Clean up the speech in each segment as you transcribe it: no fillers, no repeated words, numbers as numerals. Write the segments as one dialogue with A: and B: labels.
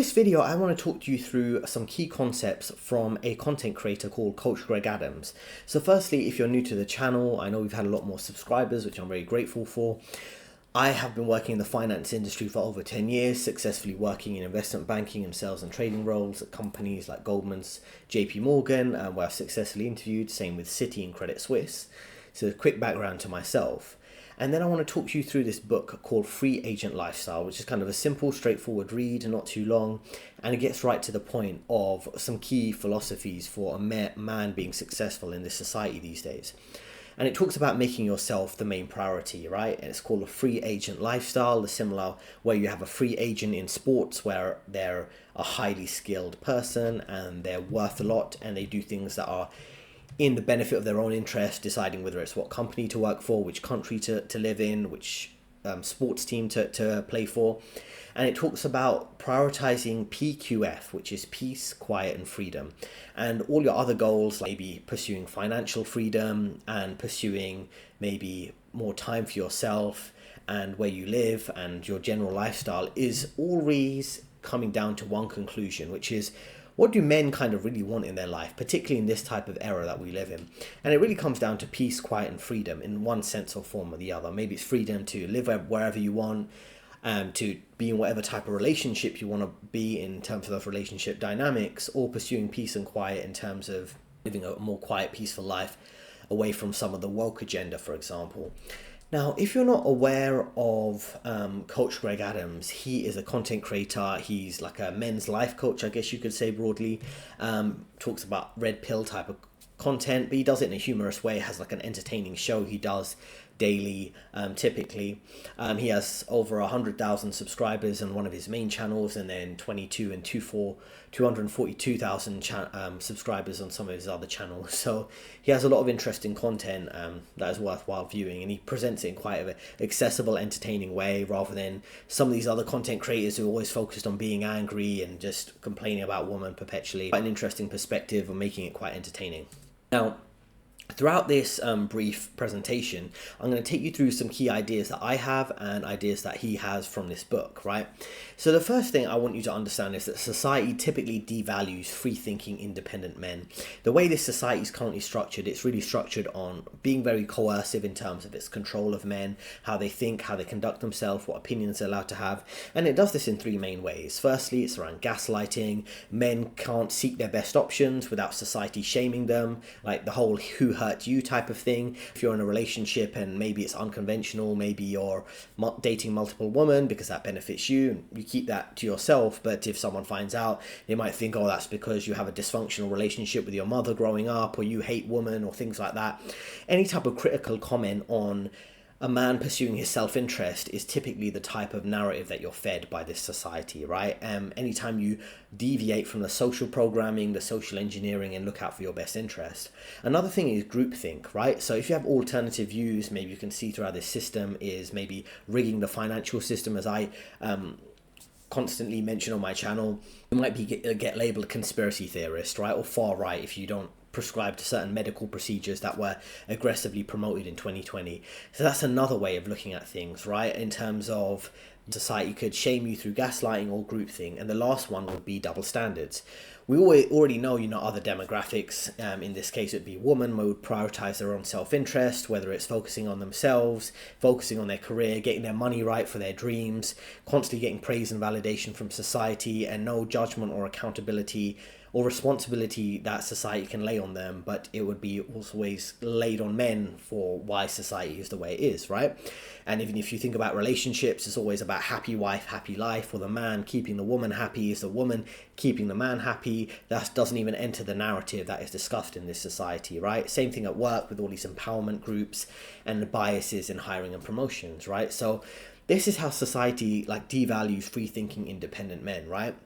A: In this video, I want to talk to you through some key concepts from a content creator called Coach Greg Adams. So firstly, if you're new to the channel, I know we've had a lot more subscribers, which I'm very grateful for. I have been working in the finance industry for over 10 years, successfully working in investment banking and sales and trading roles at companies like Goldman's, JP Morgan, where I've successfully interviewed, same with Citi and Credit Suisse. So a quick background to myself. And then I want to talk you through this book called Free Agent Lifestyle, which is kind of a simple, straightforward read, not too long. And it gets right to the point of some key philosophies for a man being successful in this society these days. And it talks about making yourself the main priority, right? And it's called a free agent lifestyle, the similar where you have a free agent in sports where they're a highly skilled person and they're worth a lot and they do things that are in the benefit of their own interest, deciding whether it's what company to work for, which country to live in, which sports team to play for. And it talks about prioritizing PQF, which is peace, quiet, and freedom. And all your other goals, like maybe pursuing financial freedom and pursuing maybe more time for yourself and where you live and your general lifestyle, is always coming down to one conclusion, which is, what do men kind of really want in their life, particularly in this type of era that we live in? And it really comes down to peace, quiet, and freedom in one sense or form or the other. Maybe it's freedom to live wherever you want, to be in whatever type of relationship you want to be in terms of relationship dynamics, or pursuing peace and quiet in terms of living a more quiet, peaceful life away from some of the woke agenda, for example. Now, if you're not aware of Coach Greg Adams, he is a content creator. He's like a men's life coach, I guess you could say broadly. Talks about red pill type of content, but he does it in a humorous way. Has like an entertaining show he does daily, typically. He has over 100,000 subscribers on one of his main channels, and then 242,000 subscribers on some of his other channels. So he has a lot of interesting content that is worthwhile viewing, and he presents it in quite an accessible, entertaining way, rather than some of these other content creators who are always focused on being angry and just complaining about women perpetually. Quite an interesting perspective of making it quite entertaining. Now, throughout this brief presentation, I'm going to take you through some key ideas that I have and ideas that he has from this book, right? So the first thing I want you to understand is that society typically devalues free-thinking, independent men. The way this society is currently structured, it's really structured on being very coercive in terms of its control of men, how they think, how they conduct themselves, what opinions they're allowed to have. And it does this in three main ways. Firstly, it's around gaslighting. Men can't seek their best options without society shaming them, like the whole who hurt you type of thing. If you're in a relationship and maybe it's unconventional, maybe you're dating multiple women because that benefits you, you keep that to yourself. But if someone finds out, they might think, oh, that's because you have a dysfunctional relationship with your mother growing up, or you hate women, or things like that. Any type of critical comment on a man pursuing his self-interest is typically the type of narrative that you're fed by this society, right? Anytime you deviate from the social programming, the social engineering, and look out for your best interest. Another thing is groupthink, right? So if you have alternative views, maybe you can see throughout this system is maybe rigging the financial system, as I constantly mention on my channel. You might be get labeled a conspiracy theorist, right? Or far right if you don't prescribed to certain medical procedures that were aggressively promoted in 2020. So that's another way of looking at things, right? In terms of society could shame you through gaslighting or groupthink. And the last one would be double standards. We already know, other demographics. In this case, it would be women who would prioritize their own self-interest, whether it's focusing on themselves, focusing on their career, getting their money right for their dreams, constantly getting praise and validation from society, and no judgment or accountability or responsibility that society can lay on them, but it would be always laid on men for why society is the way it is, right? And even if you think about relationships, it's always about happy wife, happy life, or the man keeping the woman happy is the woman keeping the man happy. That doesn't even enter the narrative that is discussed in this society, right? Same thing at work with all these empowerment groups and the biases in hiring and promotions, right? So this is how society devalues free-thinking, independent men, right?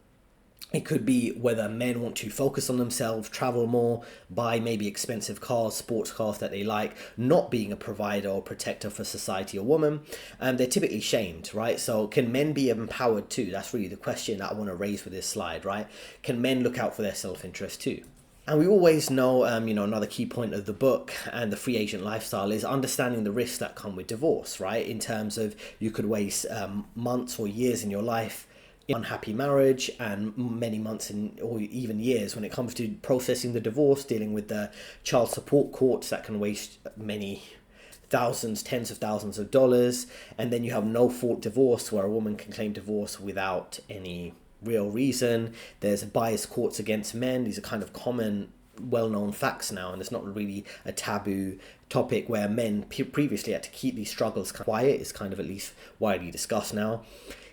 A: It could be whether men want to focus on themselves, travel more, buy maybe expensive cars, sports cars that they like, not being a provider or protector for society or woman. They're typically shamed, right? So can men be empowered too? That's really the question that I want to raise with this slide, right? Can men look out for their self-interest too? And we always know, another key point of the book and the free agent lifestyle is understanding the risks that come with divorce, right? In terms of you could waste months or years in your life unhappy marriage and many months or even years when it comes to processing the divorce, dealing with the child support courts that can waste many thousands, tens of thousands of dollars. And then you have no fault divorce, where a woman can claim divorce without any real reason. There's biased courts against men. These are kind of common, well-known facts now, and it's not really a taboo topic where men previously had to keep these struggles quiet. It's kind of at least widely discussed now.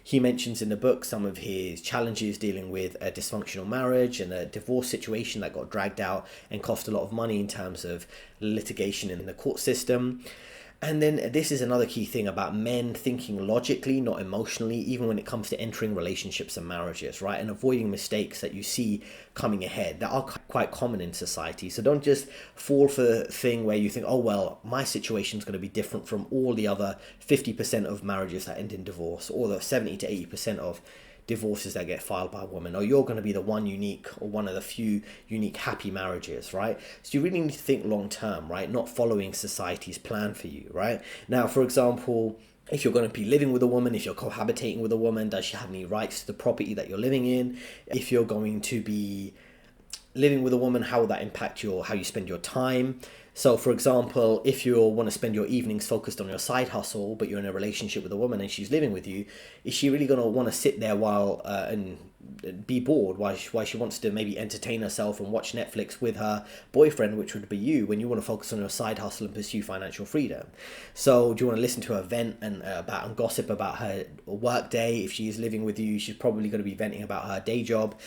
A: He mentions in the book some of his challenges dealing with a dysfunctional marriage and a divorce situation that got dragged out and cost a lot of money in terms of litigation in the court system. And then this is another key thing about men thinking logically, not emotionally, even when it comes to entering relationships and marriages, right? And avoiding mistakes that you see coming ahead that are quite common in society. So don't just fall for the thing where you think, oh, well, my situation is going to be different from all the other 50% of marriages that end in divorce, or the 70 to 80% of divorces that get filed by women, or you're going to be the one unique or one of the few unique happy marriages, right? So you really need to think long term, right? Not following society's plan for you, right? Now, for example, if you're going to be living with a woman, if you're cohabitating with a woman, does she have any rights to the property that you're living in? If you're going to be living with a woman, how will that impact how you spend your time? So, for example, if you want to spend your evenings focused on your side hustle, but you're in a relationship with a woman and she's living with you, is she really going to want to sit there while and be bored while she wants to maybe entertain herself and watch Netflix with her boyfriend, which would be you, when you want to focus on your side hustle and pursue financial freedom? So do you want to listen to her vent and gossip about her work day? If she is living with you, she's probably going to be venting about her day job.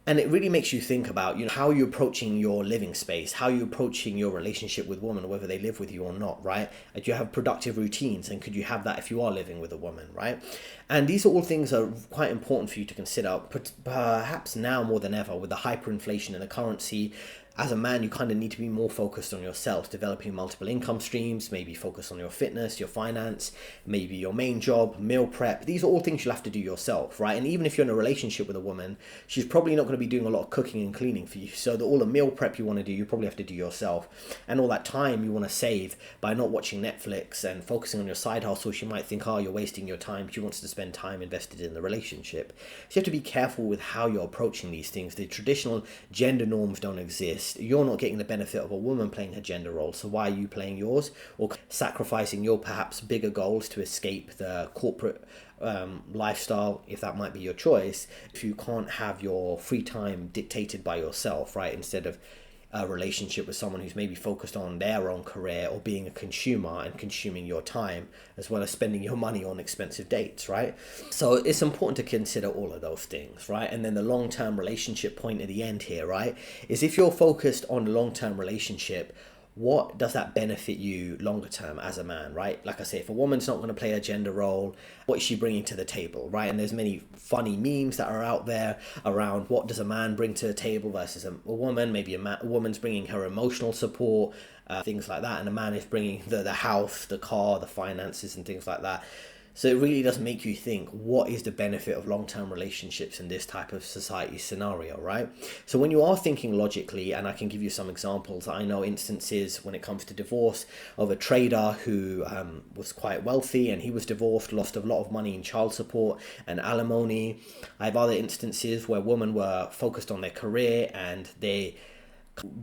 A: And it really makes you think about, how you're approaching your living space, how you're approaching your relationship with women, whether they live with you or not, right? Do you have productive routines? And could you have that if you are living with a woman, right? And these are all things that are quite important for you to consider, perhaps now more than ever with the hyperinflation in the currency. As a man, you kind of need to be more focused on yourself, developing multiple income streams, maybe focus on your fitness, your finance, maybe your main job, meal prep. These are all things you'll have to do yourself, right? And even if you're in a relationship with a woman, she's probably not going to be doing a lot of cooking and cleaning for you. So all the meal prep you want to do, you probably have to do yourself. And all that time you want to save by not watching Netflix and focusing on your side hustle, she might think, oh, you're wasting your time. She wants to spend time invested in the relationship. So you have to be careful with how you're approaching these things. The traditional gender norms don't exist. You're not getting the benefit of a woman playing her gender role, so why are you playing yours? Or sacrificing your perhaps bigger goals to escape the corporate lifestyle, if that might be your choice, if you can't have your free time dictated by yourself, right? Instead of a relationship with someone who's maybe focused on their own career or being a consumer and consuming your time, as well as spending your money on expensive dates, right? So it's important to consider all of those things, right? And then the long-term relationship point at the end here, right, is if you're focused on a long-term relationship, what does that benefit you longer term as a man, right? Like I say, if a woman's not going to play a gender role, what is she bringing to the table, right? And there's many funny memes that are out there around what does a man bring to the table versus a woman. Maybe a woman's bringing her emotional support, things like that, and a man is bringing the house, the car, the finances, and things like that. So it really does make you think, what is the benefit of long-term relationships in this type of society scenario, right? So when you are thinking logically, and I can give you some examples, I know instances when it comes to divorce of a trader who was quite wealthy and he was divorced, lost a lot of money in child support and alimony. I have other instances where women were focused on their career and they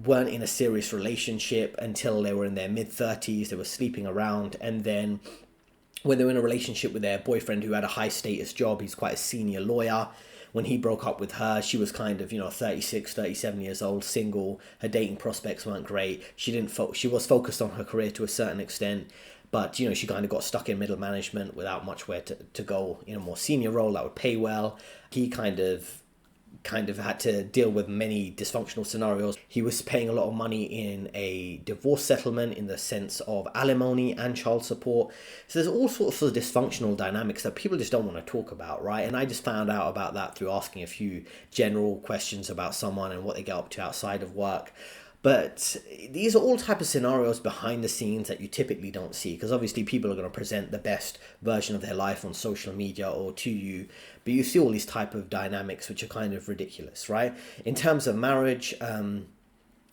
A: weren't in a serious relationship until they were in their mid-30s. They were sleeping around, and then when they were in a relationship with their boyfriend who had a high status job, he's quite a senior lawyer. When he broke up with her, she was kind of, 36, 37 years old, single. Her dating prospects weren't great. She was focused on her career to a certain extent, but, she kind of got stuck in middle management without much where to go in a more senior role that would pay well. He kind of had to deal with many dysfunctional scenarios. He was paying a lot of money in a divorce settlement in the sense of alimony and child support. So there's all sorts of dysfunctional dynamics that people just don't want to talk about, right? And I just found out about that through asking a few general questions about someone and what they get up to outside of work. But these are all type of scenarios behind the scenes that you typically don't see, because obviously people are going to present the best version of their life on social media or to you, but you see all these type of dynamics which are kind of ridiculous, right? In terms of marriage,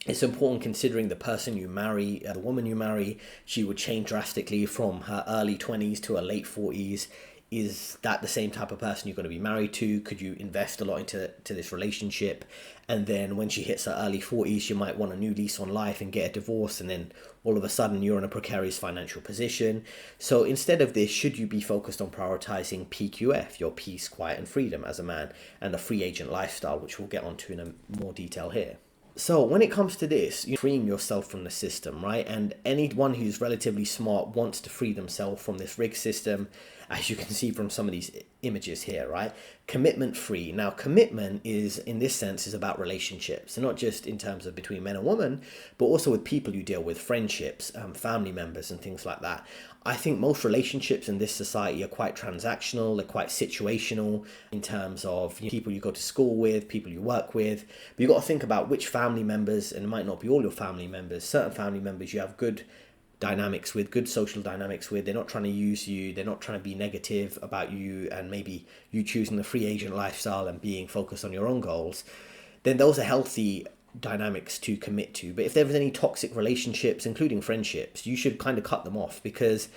A: it's important considering the person you marry, the woman you marry, she would change drastically from her early 20s to her late 40s. is that the same type of person you're going to be married to? Could you invest a lot into this relationship? And then when she hits her early 40s, you might want a new lease on life and get a divorce. And then all of a sudden you're in a precarious financial position. So instead of this, should you be focused on prioritizing PQF, your peace, quiet and freedom as a man, and a free agent lifestyle, which we'll get onto in more detail here. So when it comes to this, you're freeing yourself from the system, right? And anyone who's relatively smart wants to free themselves from this rig system, as you can see from some of these images here, right? Commitment free. Now, commitment is, in this sense, is about relationships, and not just in terms of between men and women, but also with people you deal with, friendships, family members, and things like that. I think most relationships in this society are quite transactional, they're quite situational in terms of people you go to school with, people you work with. But you've got to think about which family members, and it might not be all your family members, certain family members you have good dynamics with, good social dynamics with. They're not trying to use you, they're not trying to be negative about you, and maybe you choosing the free agent lifestyle and being focused on your own goals. Then those are healthy dynamics to commit to. But if there was any toxic relationships, including friendships, you should kind of cut them off, because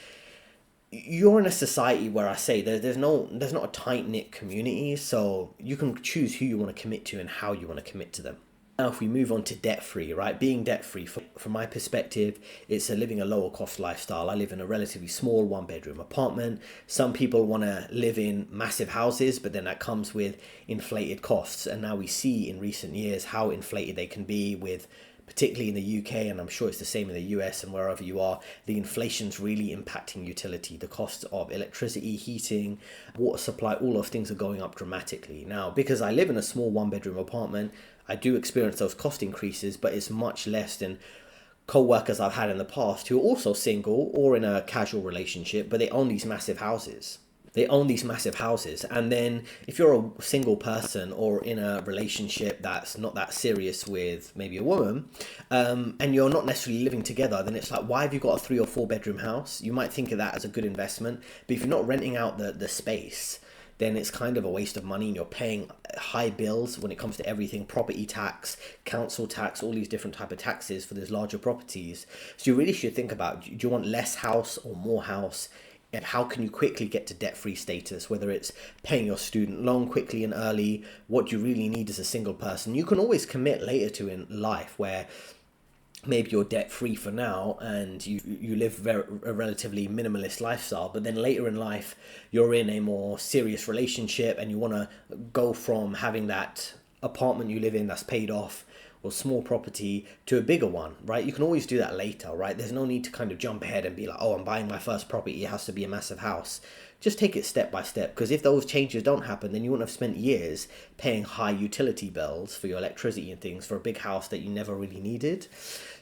A: you're in a society where I say there's not a tight-knit community, so you can choose who you want to commit to and how you want to commit to them. Now, if we move on to debt-free, right? Being debt-free, from my perspective, it's living a lower cost lifestyle. I live in a relatively small 1-bedroom apartment. Some people want to live in massive houses, but then that comes with inflated costs. And now we see in recent years how inflated they can be, with particularly in the UK, and I'm sure it's the same in the US and wherever you are, the inflation's really impacting utility. The costs of electricity, heating, water supply, all those things are going up dramatically. Now, because I live in a small 1-bedroom apartment, I do experience those cost increases, but it's much less than co-workers I've had in the past who are also single or in a casual relationship, but they own these massive houses. And then if you're a single person or in a relationship that's not that serious with maybe a woman, and you're not necessarily living together, then it's like, why have you got a 3 or 4 bedroom house? You might think of that as a good investment, but if you're not renting out the space, then it's kind of a waste of money, and you're paying high bills when it comes to everything: property tax, council tax, all these different type of taxes for these larger properties. So you really should think about, do you want less house or more house? And how can you quickly get to debt-free status, whether it's paying your student loan quickly and early, what you really need as a single person. You can always commit later to in life, where maybe you're debt-free for now and you live a relatively minimalist lifestyle, but then later in life you're in a more serious relationship and you want to go from having that apartment you live in that's paid off or small property to a bigger one, right? You can always do that later, right? There's no need to kind of jump ahead and be like, oh, I'm buying my first property, it has to be a massive house. Just take it step by step, because if those changes don't happen, then you wouldn't have spent years paying high utility bills for your electricity and things for a big house that you never really needed.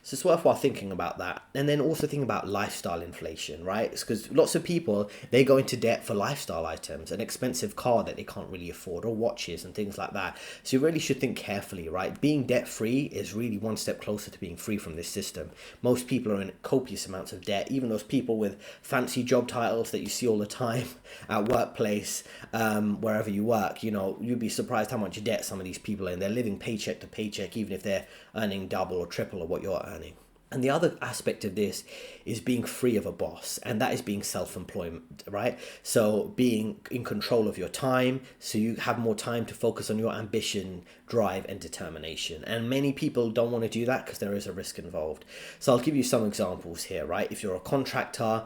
A: So it's worthwhile thinking about that. And then also think about lifestyle inflation, right? It's because lots of people, they go into debt for lifestyle items, an expensive car that they can't really afford, or watches and things like that. So you really should think carefully, right? Being debt-free is really one step closer to being free from this system. Most people are in copious amounts of debt, even those people with fancy job titles that you see all the time at workplace, wherever you work. You know, you'd be surprised how much debt some of these people are in. They're living paycheck to paycheck, even if they're earning double or triple of what you're earning. And the other aspect of this is being free of a boss, and that is being self-employment, right? So being in control of your time, so you have more time to focus on your ambition, drive, and determination. And many people don't want to do that because there is a risk involved. So I'll give you some examples here, right? If you're a contractor,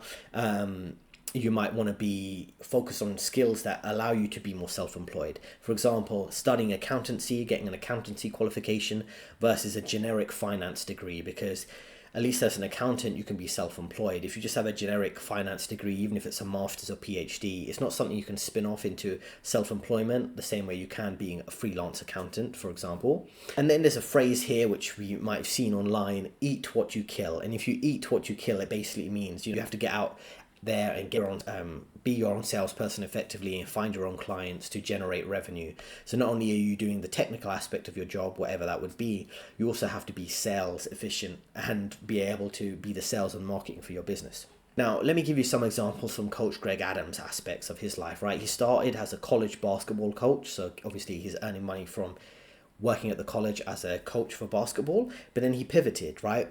A: you might want to be focused on skills that allow you to be more self-employed. For example, studying accountancy, getting an accountancy qualification versus a generic finance degree, because at least as an accountant, you can be self-employed. If you just have a generic finance degree, even if it's a master's or PhD, it's not something you can spin off into self-employment the same way you can being a freelance accountant, for example. And then there's a phrase here which you might have seen online: eat what you kill. And if you eat what you kill, it basically means you have to get out there and get on, be your own salesperson effectively and find your own clients to generate revenue. So not only are you doing the technical aspect of your job, whatever that would be, you also have to be sales efficient and be able to be the sales and marketing for your business. Now, let me give you some examples from Coach Greg Adams' aspects of his life, right? He started as a college basketball coach, so obviously he's earning money from working at the college as a coach for basketball, but then he pivoted, right?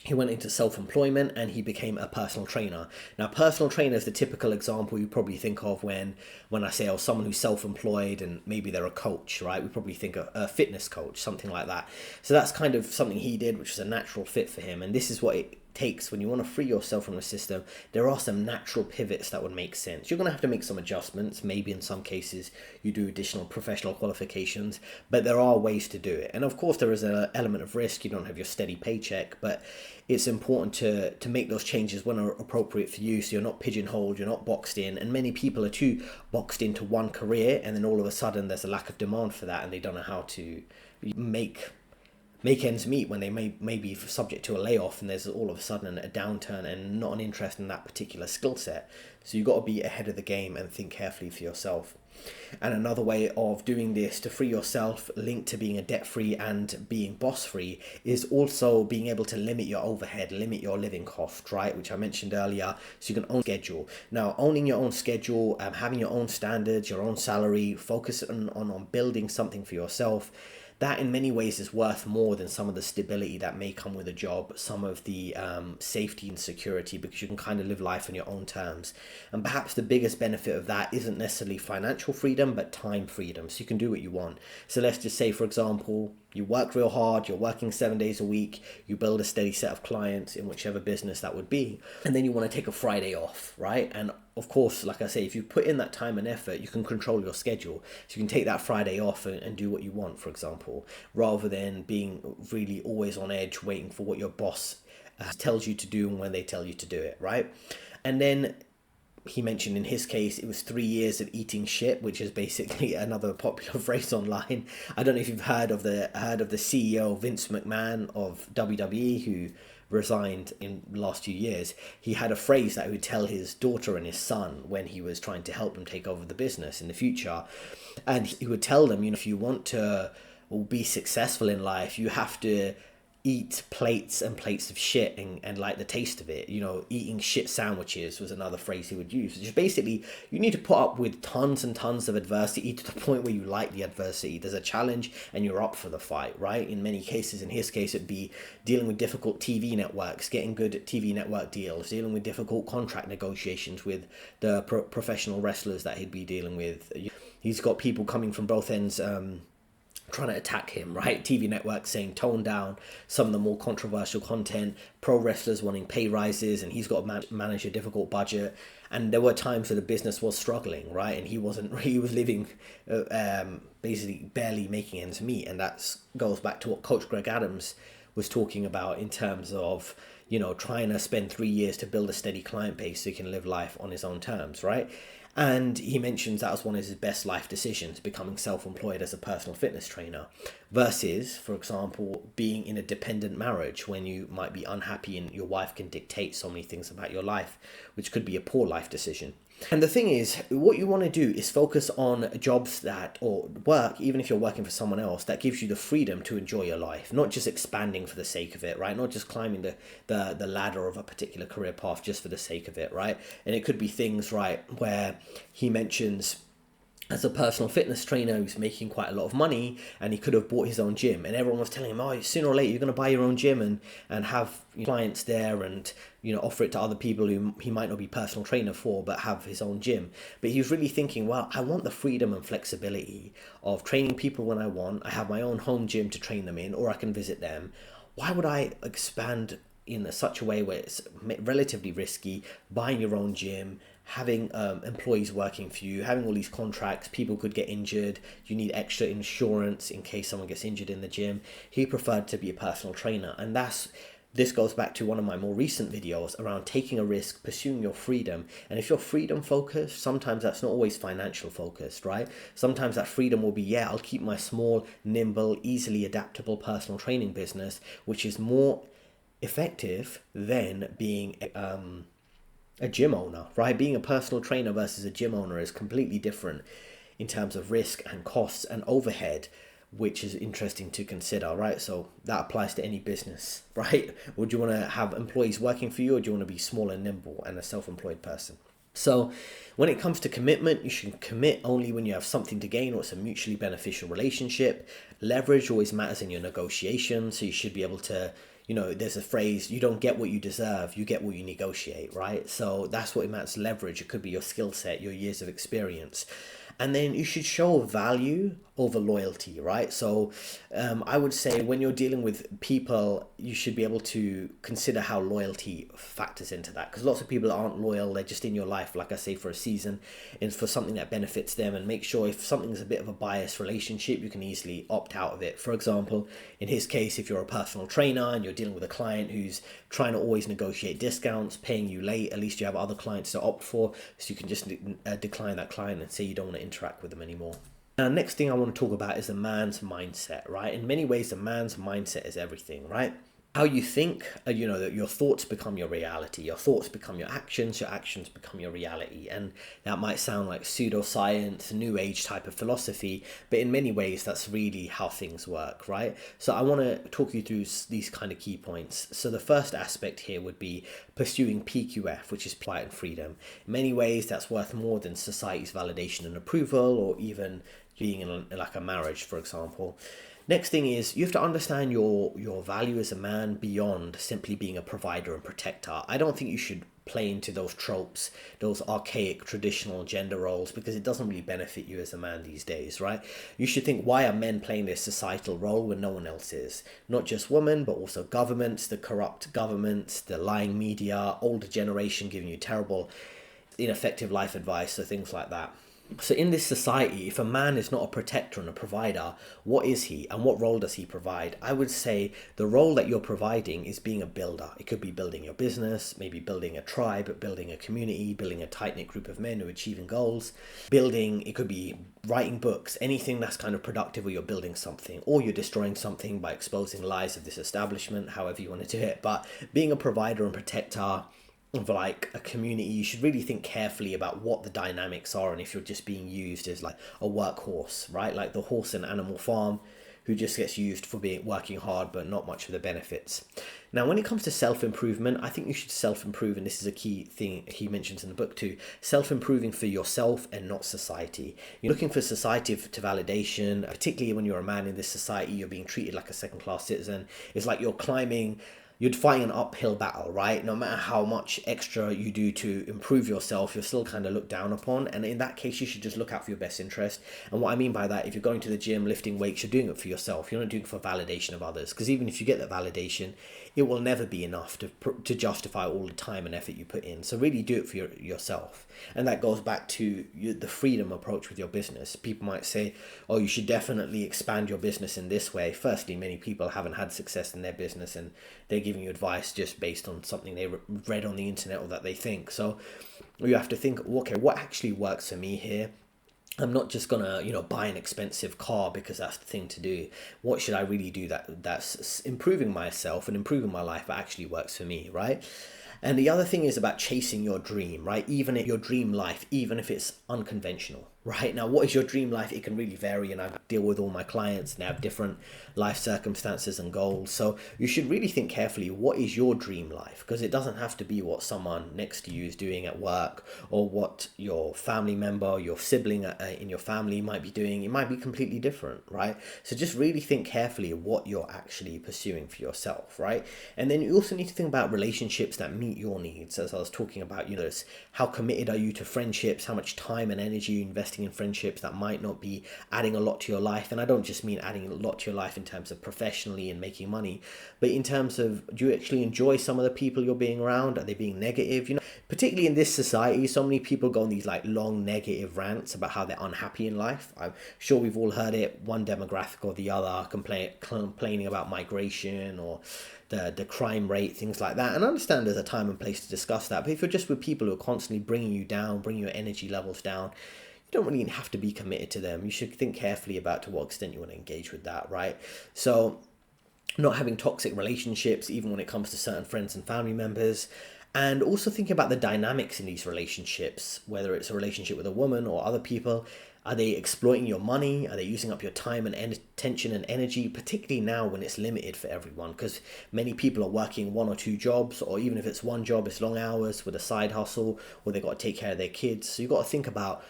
A: he went into self-employment and he became a personal trainer. Now, personal trainer is the typical example you probably think of when I say, oh, someone who's self-employed and maybe they're a coach, right? We probably think of a fitness coach, something like that. So that's kind of something he did, which was a natural fit for him. And this is what it takes when you want to free yourself from the system. There are some natural pivots that would make sense. You're going to have to make some adjustments. Maybe in some cases you do additional professional qualifications, but there are ways to do it. And of course there is an element of risk. You don't have your steady paycheck, but it's important to make those changes when are appropriate for you, so you're not pigeonholed, you're not boxed in. And many people are too boxed into one career, and then all of a sudden there's a lack of demand for that and they don't know how to make ends meet when they may be subject to a layoff and there's all of a sudden a downturn and not an interest in that particular skill set. So you've got to be ahead of the game and think carefully for yourself. And another way of doing this to free yourself, linked to being a debt-free and being boss-free, is also being able to limit your overhead, limit your living cost, right? Which I mentioned earlier, so you can own schedule. Now, owning your own schedule, having your own standards, your own salary, focus on building something for yourself, that in many ways is worth more than some of the stability that may come with a job, some of the safety and security, because you can kind of live life on your own terms. And perhaps the biggest benefit of that isn't necessarily financial freedom, but time freedom. So you can do what you want. So let's just say, for example, you work real hard, you're working 7 days a week, you build a steady set of clients in whichever business that would be, and then you want to take a Friday off, right? And of course, like I say, if you put in that time and effort, you can control your schedule. So you can take that Friday off and do what you want, for example, rather than being really always on edge, waiting for what your boss tells you to do and when they tell you to do it, right? And then he mentioned in his case it was 3 years of eating shit, which is basically another popular phrase online. I don't know if you've heard of the CEO Vince McMahon of WWE, who resigned in the last few years. He had a phrase that he would tell his daughter and his son when he was trying to help them take over the business in the future. And he would tell them, if you want to be successful in life, you have to eat plates and plates of shit and like the taste of it. Eating shit sandwiches was another phrase he would use. Just basically, you need to put up with tons and tons of adversity to the point where you like the adversity. There's a challenge and you're up for the fight, right? In many cases, in his case, it'd be dealing with difficult TV networks, getting good at TV network deals, dealing with difficult contract negotiations with the professional wrestlers that he'd be dealing with. He's got people coming from both ends, trying to attack him, right? TV networks saying tone down some of the more controversial content, pro wrestlers wanting pay rises, and he's got to manage a difficult budget. And there were times where the business was struggling, right? And he was living basically barely making ends meet. And that goes back to what Coach Greg Adams was talking about in terms of, trying to spend 3 years to build a steady client base so he can live life on his own terms, right? And he mentions that was one of his best life decisions, becoming self-employed as a personal fitness trainer, versus, for example, being in a dependent marriage when you might be unhappy and your wife can dictate so many things about your life, which could be a poor life decision. And the thing is, what you want to do is focus on jobs or work, even if you're working for someone else, that gives you the freedom to enjoy your life, not just expanding for the sake of it, right? Not just climbing the ladder of a particular career path just for the sake of it, right? And it could be things, right, where he mentions as a personal fitness trainer who's making quite a lot of money, and he could have bought his own gym, and everyone was telling him, oh, sooner or later you're going to buy your own gym and have clients there and offer it to other people who he might not be personal trainer for but have his own gym. But he was really thinking, well, I want the freedom and flexibility of training people when I want. I have my own home gym to train them in, or I can visit them. Why would I expand in such a way where it's relatively risky, buying your own gym, having employees working for you, having all these contracts, people could get injured, you need extra insurance in case someone gets injured in the gym. He preferred to be a personal trainer, and this goes back to one of my more recent videos around taking a risk, pursuing your freedom. And if you're freedom focused, sometimes that's not always financial focused, right? Sometimes that freedom will be, I'll keep my small, nimble, easily adaptable personal training business, which is more effective than being a gym owner, right? Being a personal trainer versus a gym owner is completely different in terms of risk and costs and overhead, which is interesting to consider, right? So that applies to any business, right? Would you want to have employees working for you, or do you want to be small and nimble and a self-employed person? So when it comes to commitment, you should commit only when you have something to gain or it's a mutually beneficial relationship. Leverage always matters in your negotiation. So you should be able to, there's a phrase, you don't get what you deserve, you get what you negotiate, right? So that's what it matters. Leverage, it could be your skill set, your years of experience. And then you should show value over loyalty, right? So I would say when you're dealing with people, you should be able to consider how loyalty factors into that, because lots of people aren't loyal. They're just in your life, like I say, for a season and for something that benefits them. And make sure if something's a bit of a biased relationship, you can easily opt out of it. For example, in his case, if you're a personal trainer and you're dealing with a client who's trying to always negotiate discounts, paying you late, at least you have other clients to opt for, so you can just decline that client and say you don't want to interact with them anymore. Now, next thing I want to talk about is a man's mindset, right? In many ways, a man's mindset is everything, right? How you think, that your thoughts become your reality, your thoughts become your actions become your reality. And that might sound like pseudoscience, new age type of philosophy, but in many ways, that's really how things work, right? So I want to talk you through these kind of key points. So the first aspect here would be pursuing PQF, which is quiet and freedom. In many ways, that's worth more than society's validation and approval, or even being in like a marriage, for example. Next thing is you have to understand your value as a man beyond simply being a provider and protector. I don't think you should play into those tropes, those archaic traditional gender roles, because it doesn't really benefit you as a man these days, right? You should think, why are men playing this societal role when no one else is? Not just women, but also governments, the corrupt governments, the lying media, older generation giving you terrible, ineffective life advice, so things like that. So in this society, if a man is not a protector and a provider, what is he and what role does he provide? I would say the role that you're providing is being a builder. It could be building your business, maybe building a tribe, building a community, building a tight-knit group of men who are achieving goals, it could be writing books, anything that's kind of productive where you're building something, or you're destroying something by exposing lies of this establishment, however you want to do it. But being a provider and protector of like a community, you should really think carefully about what the dynamics are and if you're just being used as like a workhorse, right? Like the horse and animal farm who just gets used for working hard but not much of the benefits. Now, when it comes to self-improvement, I think you should self-improve, and this is a key thing he mentions in the book too, self-improving for yourself and not society. You're looking for society to validation, particularly when you're a man in this society, you're being treated like a second-class citizen. It's like you're fighting an uphill battle, right? No matter how much extra you do to improve yourself, you're still kind of looked down upon. And in that case, you should just look out for your best interest. And what I mean by that, if you're going to the gym, lifting weights, you're doing it for yourself. You're not doing it for validation of others. Because even if you get that validation, it will never be enough to justify all the time and effort you put in. So really do it for yourself. And that goes back to the freedom approach with your business. People might say, oh, you should definitely expand your business in this way. Firstly, many people haven't had success in their business and they're giving you advice just based on something they read on the internet or that they think. So you have to think, okay, what actually works for me here? I'm not just gonna, buy an expensive car because that's the thing to do. What should I really do that's improving myself and improving my life but actually works for me, right? And the other thing is about chasing your dream, right? Even your dream life, even if it's unconventional, right? Now, what is your dream life? It can really vary, and I deal with all my clients and they have different life circumstances and goals. So you should really think carefully, what is your dream life? Because it doesn't have to be what someone next to you is doing at work or what your family member, your sibling in your family might be doing. It might be completely different, right? So just really think carefully what you're actually pursuing for yourself, right? And then you also need to think about relationships that meet your needs. As I was talking about, how committed are you to friendships? How much time and energy you investing in friendships that might not be adding a lot to your life? And I don't just mean adding a lot to your life in terms of professionally and making money, but in terms of, do you actually enjoy some of the people you're being around? Are they being negative? Particularly in this society, so many people go on these like long negative rants about how they're unhappy in life. I'm sure we've all heard it, one demographic or the other, complaining about migration or the crime rate, things like that. And I understand there's a time and place to discuss that, but if you're just with people who are constantly bringing you down, bringing your energy levels down, you don't really have to be committed to them. You should think carefully about to what extent you want to engage with that, right? So not having toxic relationships, even when it comes to certain friends and family members. And also thinking about the dynamics in these relationships, whether it's a relationship with a woman or other people. Are they exploiting your money? Are they using up your time and attention and energy, particularly now when it's limited for everyone? Because many people are working one or two jobs, or even if it's one job, it's long hours with a side hustle, or they got to take care of their kids. So you got to think about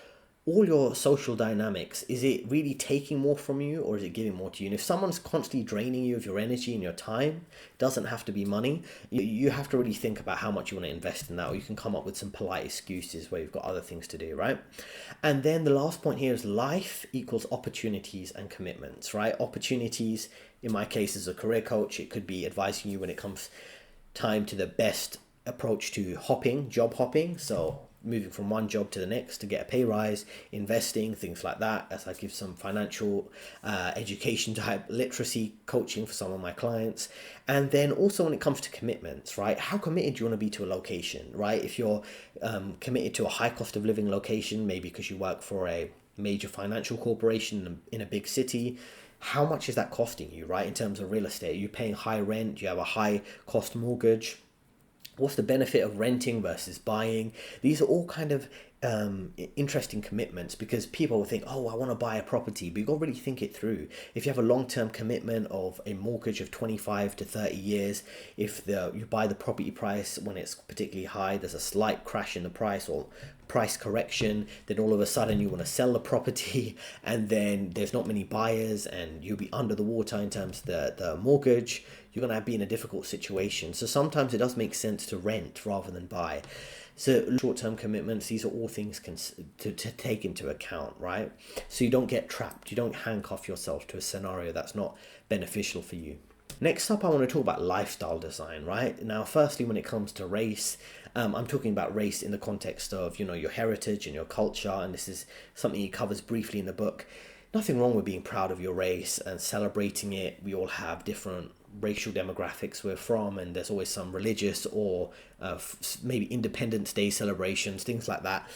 A: all your social dynamics. Is it really taking more from you, or is it giving more to you? And if someone's constantly draining you of your energy and your time, it doesn't have to be money. You have to really think about how much you want to invest in that, or you can come up with some polite excuses where you've got other things to do, right? And then the last point here is life equals opportunities and commitments, right? Opportunities, in my case, as a career coach, it could be advising you when it comes time to the best approach to job hopping. So moving from one job to the next to get a pay rise, investing, things like that, as I give some financial education type literacy coaching for some of my clients. And then also when it comes to commitments, right? How committed do you want to be to a location, right? If you're committed to a high cost of living location, maybe because you work for a major financial corporation in a big city, how much is that costing you, right? In terms of real estate, are you paying high rent? Do you have a high cost mortgage? What's the benefit of renting versus buying? These are all kind of interesting commitments, because people will think, oh, I want to buy a property, but you've got to really think it through. If you have a long-term commitment of a mortgage of 25 to 30 years, if you buy the property price when it's particularly high, there's a slight crash in the price or price correction, then all of a sudden you want to sell the property and then there's not many buyers and you'll be under the water in terms of the mortgage, you're going to be in a difficult situation. So sometimes it does make sense to rent rather than buy. So short-term commitments, these are all things to take into account, right? So you don't get trapped, you don't handcuff yourself to a scenario that's not beneficial for you. Next up, I want to talk about lifestyle design, right? Now, firstly, when it comes to race, I'm talking about race in the context of, your heritage and your culture, and this is something he covers briefly in the book. Nothing wrong with being proud of your race and celebrating it. We all have different racial demographics we're from, and there's always some religious or maybe Independence Day celebrations, things like that.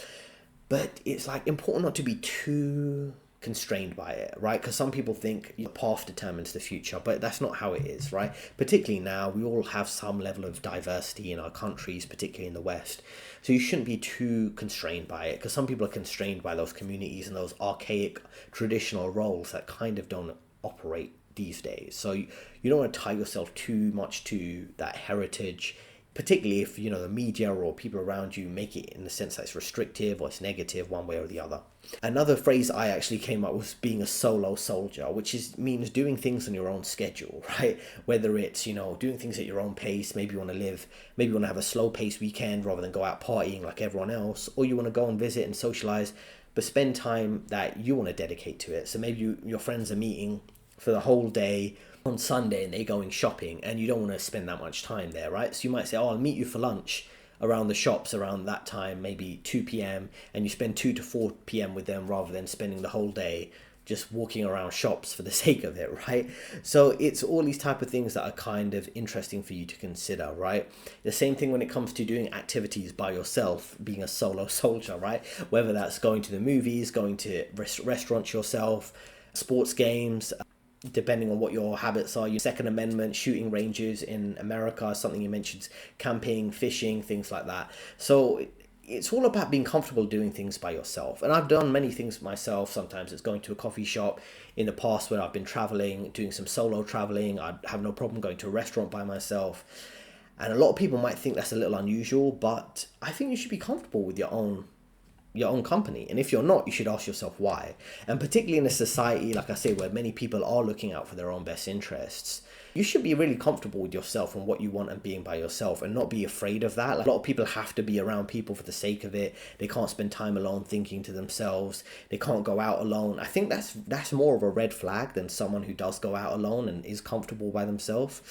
A: But it's like important not to be too constrained by it, right? Because some people think your path determines the future, but that's not how it is, right? Particularly now, we all have some level of diversity in our countries, particularly in the West. So you shouldn't be too constrained by it, because some people are constrained by those communities and those archaic traditional roles that kind of don't operate these days. So you don't want to tie yourself too much to that heritage, particularly if the media or people around you make it in the sense that it's restrictive or it's negative one way or the other. Another phrase I actually came up with, being a solo soldier, which means doing things on your own schedule, right? Whether it's doing things at your own pace. Maybe you want to have a slow paced weekend rather than go out partying like everyone else, or you want to go and visit and socialize, but spend time that you want to dedicate to it. So maybe your friends are meeting for the whole day on Sunday and they're going shopping, and you don't want to spend that much time there, right? So you might say, I'll meet you for lunch around the shops around that time, maybe 2 p.m, and you spend 2 to 4 p.m. with them rather than spending the whole day just walking around shops for the sake of it, right? So it's all these type of things that are kind of interesting for you to consider, right? The same thing when it comes to doing activities by yourself, being a solo soldier, right? Whether that's going to the movies, going to restaurants yourself, sports games, depending on what your habits are. Your Second Amendment, shooting ranges in America, something you mentioned, camping, fishing, things like that. So it's all about being comfortable doing things by yourself. And I've done many things myself. Sometimes it's going to a coffee shop. In the past, when I've been traveling, doing some solo traveling, I have no problem going to a restaurant by myself. And a lot of people might think that's a little unusual, but I think you should be comfortable with your own company. And if you're not, you should ask yourself why. And particularly in a society, like I say, where many people are looking out for their own best interests, you should be really comfortable with yourself and what you want and being by yourself, and not be afraid of that. Like, a lot of people have to be around people for the sake of it. They can't spend time alone thinking to themselves. They can't go out alone. I think that's more of a red flag than someone who does go out alone and is comfortable by themselves.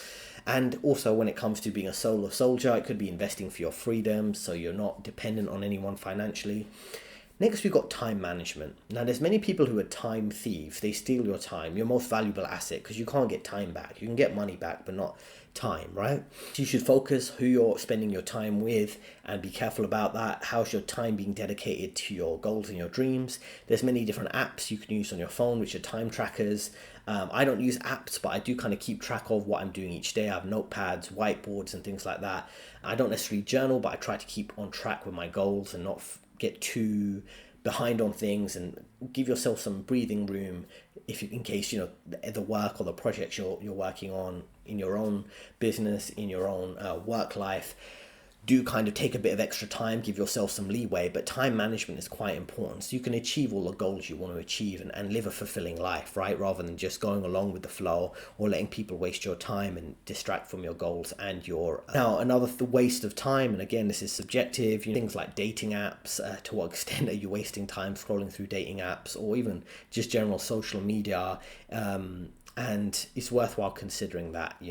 A: And also when it comes to being a solo soldier, it could be investing for your freedom, so you're not dependent on anyone financially. Next, we've got time management. Now, there's many people who are time thieves. They steal your time, your most valuable asset, because you can't get time back. You can get money back, but not time, right? So you should focus who you're spending your time with and be careful about that. How's your time being dedicated to your goals and your dreams? There's many different apps you can use on your phone, which are time trackers. I don't use apps, but I do kind of keep track of what I'm doing each day. I have notepads, whiteboards, and things like that. I don't necessarily journal, but I try to keep on track with my goals and not get too behind on things and give yourself some breathing room if you, in case the work or the projects you're working on in your own business, in your own work life, do kind of take a bit of extra time, give yourself some leeway, but time management is quite important so you can achieve all the goals you want to achieve and live a fulfilling life, right? Rather than just going along with the flow or letting people waste your time and distract from your goals and your... Now, another waste of time, and again, this is subjective, things like dating apps, to what extent are you wasting time scrolling through dating apps or even just general social media? And it's worthwhile considering that,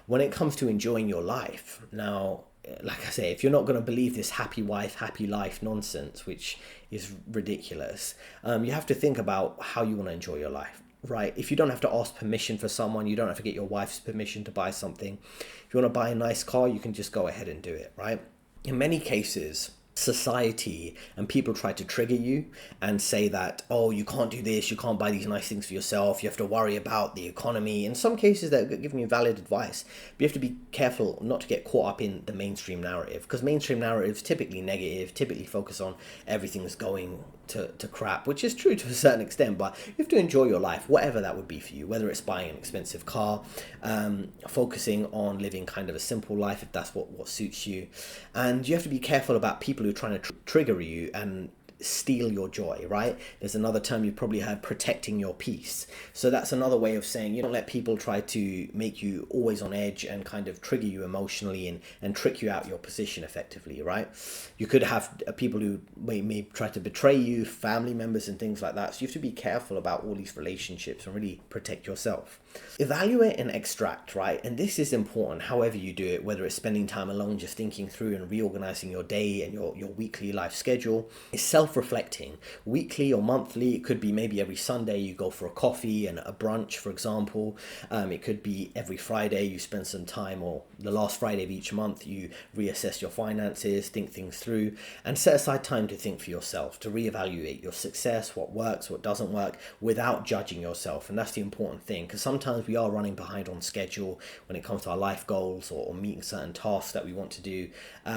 A: when it comes to enjoying your life. Now, like I say, if you're not going to believe this happy wife, happy life nonsense, which is ridiculous, you have to think about how you want to enjoy your life, right? If you don't have to ask permission for someone, you don't have to get your wife's permission to buy something. If you want to buy a nice car, you can just go ahead and do it, right? In many cases, society and people try to trigger you and say that, oh, you can't do this, you can't buy these nice things for yourself, you have to worry about the economy. In some cases, they're giving you valid advice, but you have to be careful not to get caught up in the mainstream narrative, because mainstream narratives typically negative, typically focus on everything's going to crap, which is true to a certain extent, but you have to enjoy your life, whatever that would be for you, whether it's buying an expensive car, focusing on living kind of a simple life if that's what suits you. And you have to be careful about people who are trying to trigger you and steal your joy, right? There's another term you probably heard, protecting your peace. So that's another way of saying you don't let people try to make you always on edge and kind of trigger you emotionally and trick you out your position effectively, right? You could have people who may try to betray you, family members and things like that. So you have to be careful about all these relationships and really protect yourself. Evaluate and extract, right? And this is important however you do it, whether it's spending time alone just thinking through and reorganizing your day and your weekly life schedule. It's self-reflecting, weekly or monthly. It could be maybe every Sunday you go for a coffee and a brunch, for example. It could be every Friday you spend some time, or the last Friday of each month you reassess your finances, think things through, and set aside time to think for yourself, to reevaluate your success, what works, what doesn't work, without judging yourself. And that's the important thing, because sometimes we are running behind on schedule when it comes to our life goals or meeting certain tasks that we want to do,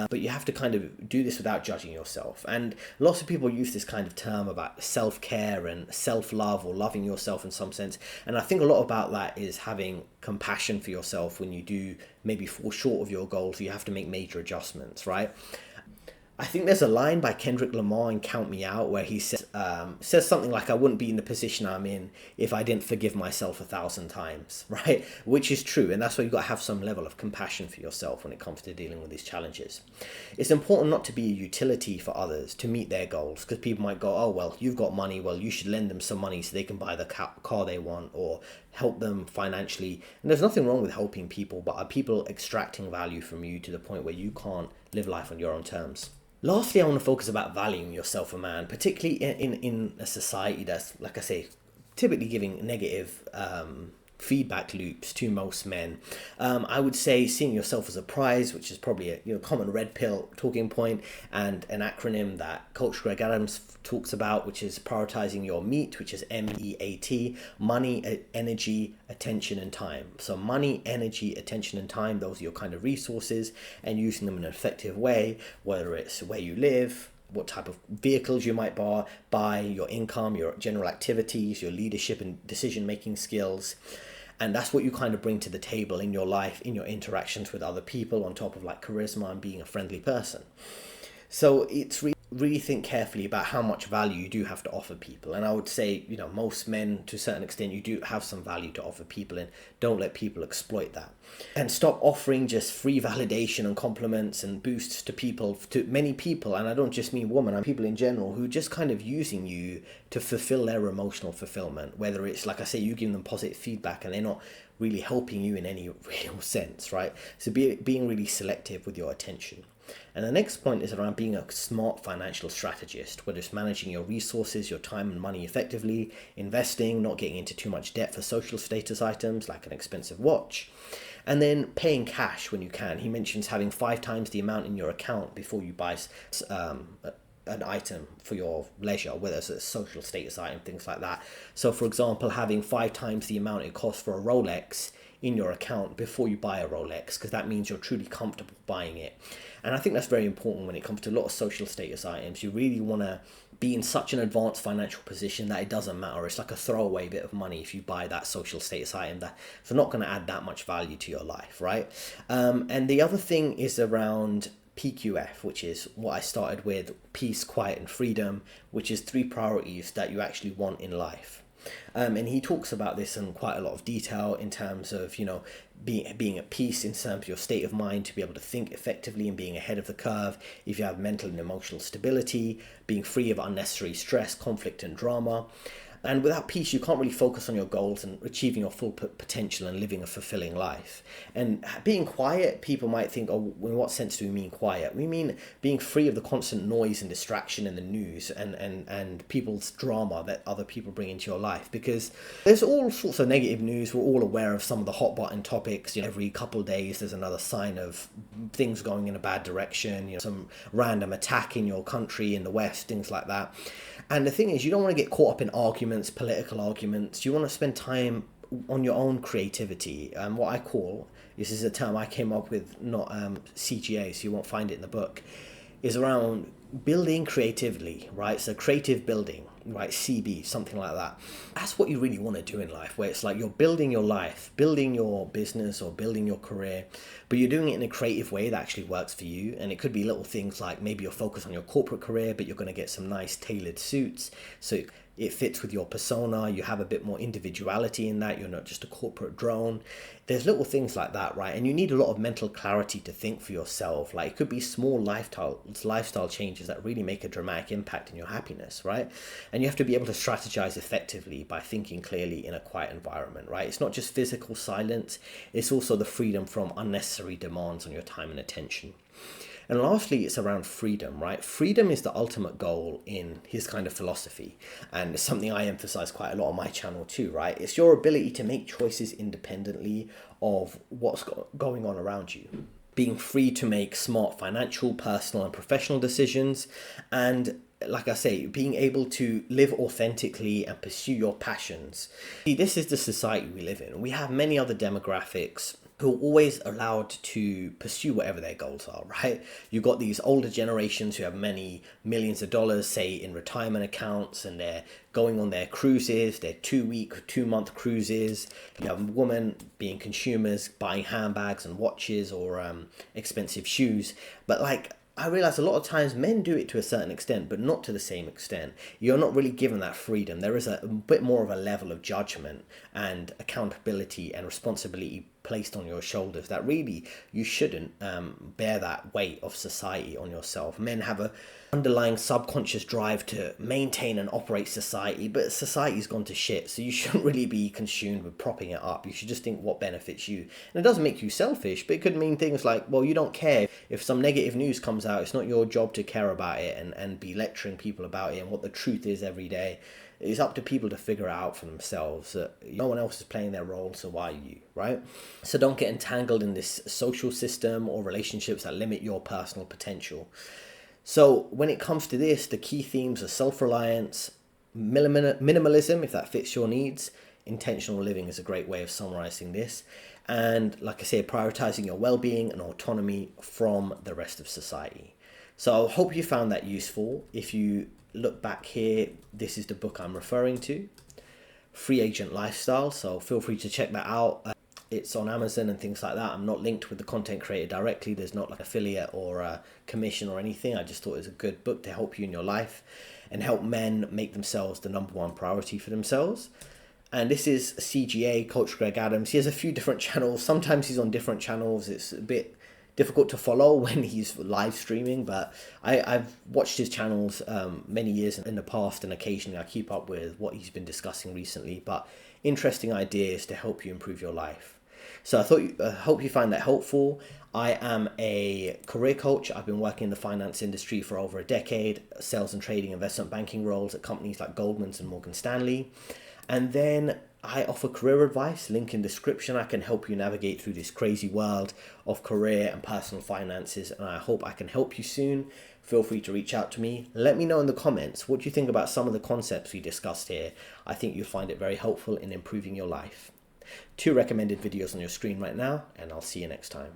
A: but you have to kind of do this without judging yourself. And lots of people use this kind of term about self-care and self-love, or loving yourself in some sense, and I think a lot about that is having compassion for yourself when you do maybe fall short of your goals. You have to make major adjustments, right? I think there's a line by Kendrick Lamar in Count Me Out where he says something like, I wouldn't be in the position I'm in if I didn't forgive myself 1,000 times, right? Which is true, and that's why you've got to have some level of compassion for yourself when it comes to dealing with these challenges. It's important not to be a utility for others to meet their goals, because people might go, oh, well, you've got money, well, you should lend them some money so they can buy the car they want, or help them financially. And there's nothing wrong with helping people, but are people extracting value from you to the point where you can't live life on your own terms? Lastly, I want to focus about valuing yourself a man, particularly in a society that's, like I say, typically giving negative feedback loops to most men. I would say seeing yourself as a prize, which is probably a common red pill talking point, and an acronym that Coach Greg Adams talks about, which is prioritizing your MEAT, which is MEAT, money, energy, attention, and time. So money, energy, attention, and time, those are your kind of resources, and using them in an effective way, whether it's where you live, what type of vehicles you might buy, your income, your general activities, your leadership and decision-making skills. And that's what you kind of bring to the table in your life, in your interactions with other people, on top of like charisma and being a friendly person. So it's really think carefully about how much value you do have to offer people. And I would say, most men, to a certain extent, you do have some value to offer people, and don't let people exploit that. And stop offering just free validation and compliments and boosts to many people. And I don't just mean women, I mean people in general, who just kind of using you to fulfill their emotional fulfillment. Whether it's, like I say, you give them positive feedback and they're not really helping you in any real sense, right? So being really selective with your attention. And the next point is around being a smart financial strategist, whether it's managing your resources, your time and money effectively, investing, not getting into too much debt for social status items like an expensive watch, and then paying cash when you can. He mentions having 5 times the amount in your account before you buy an item for your leisure, whether it's a social status item, things like that. So for example, having 5 times the amount it costs for a Rolex in your account before you buy a Rolex, because that means you're truly comfortable buying it. And I think that's very important when it comes to a lot of social status items. You really want to be in such an advanced financial position that it doesn't matter. It's like a throwaway bit of money if you buy that social status item that it's not going to add that much value to your life, right? And the other thing is around PQF, which is what I started with: peace, quiet, and freedom, which is 3 priorities that you actually want in life. And he talks about this in quite a lot of detail in terms of, being at peace in terms of your state of mind, to be able to think effectively and being ahead of the curve. If you have mental and emotional stability, being free of unnecessary stress, conflict, and drama. And without peace, you can't really focus on your goals and achieving your full potential and living a fulfilling life. And being quiet, people might think, oh, in what sense do we mean quiet? We mean being free of the constant noise and distraction in the news and people's drama that other people bring into your life. Because there's all sorts of negative news. We're all aware of some of the hot button topics. Every couple of days, there's another sign of things going in a bad direction. Some random attack in your country, in the West, things like that. And the thing is, you don't want to get caught up in arguments, political arguments. You want to spend time on your own creativity. What I call, this is a term I came up with, not CGA, so you won't find it in the book, is around building creatively, right? So creative building, right? CB, something like that. That's what you really want to do in life, where it's like you're building your life, building your business or building your career, but you're doing it in a creative way that actually works for you. And it could be little things like maybe you're focused on your corporate career, but you're going to get some nice tailored suits, so it fits with your persona. You have a bit more individuality in that. You're not just a corporate drone. There's little things like that, right? And you need a lot of mental clarity to think for yourself. Like, it could be small lifestyle changes that really make a dramatic impact in your happiness, right? And you have to be able to strategize effectively by thinking clearly in a quiet environment, right? It's not just physical silence. It's also the freedom from unnecessary demands on your time and attention. And lastly, it's around freedom, right? Freedom is the ultimate goal in his kind of philosophy. And it's something I emphasize quite a lot on my channel too, right? It's your ability to make choices independently of what's going on around you. Being free to make smart financial, personal, and professional decisions. And like I say, being able to live authentically and pursue your passions. See, this is the society we live in. We have many other demographics who are always allowed to pursue whatever their goals are, right? You've got these older generations who have many millions of dollars, say, in retirement accounts, and they're going on their cruises, their 2-week, 2-month cruises. You have women being consumers, buying handbags and watches or expensive shoes. But I realize a lot of times men do it to a certain extent, but not to the same extent. You're not really given that freedom. There is a bit more of a level of judgment and accountability and responsibility placed on your shoulders that really you shouldn't bear that weight of society on yourself. Men have a underlying subconscious drive to maintain and operate society, but society's gone to shit, so you shouldn't really be consumed with propping it up. You should just think what benefits you. And it doesn't make you selfish, but it could mean things like, well, you don't care if some negative news comes out. It's not your job to care about it and be lecturing people about it and what the truth is every day. It's up to people to figure it out for themselves. No one else is playing their role, so why are you, right? So don't get entangled in this social system or relationships that limit your personal potential. So when it comes to this, the key themes are self-reliance, minimalism, if that fits your needs. Intentional living is a great way of summarizing this. And like I say, prioritizing your well-being and autonomy from the rest of society. So I hope you found that useful. If you look back here, this is the book I'm referring to, Free Agent Lifestyle. So feel free to check that out. It's on Amazon and things like that. I'm not linked with the content creator directly. There's not like affiliate or a commission or anything. I just thought it was a good book to help you in your life and help men make themselves the number one priority for themselves. And this is CGA, Coach Greg Adams. He has a few different channels. Sometimes he's on different channels. It's a bit difficult to follow when he's live streaming, but I've watched his channels many years in the past, and occasionally I keep up with what he's been discussing recently. But interesting ideas to help you improve your life. So I hope you find that helpful. I am a career coach. I've been working in the finance industry for over a decade, sales and trading, investment banking roles at companies like Goldman and Morgan Stanley. And then I offer career advice, link in description. I can help you navigate through this crazy world of career and personal finances, and I hope I can help you soon. Feel free to reach out to me. Let me know in the comments what you think about some of the concepts we discussed here. I think you'll find it very helpful in improving your life. 2 recommended videos on your screen right now, and I'll see you next time.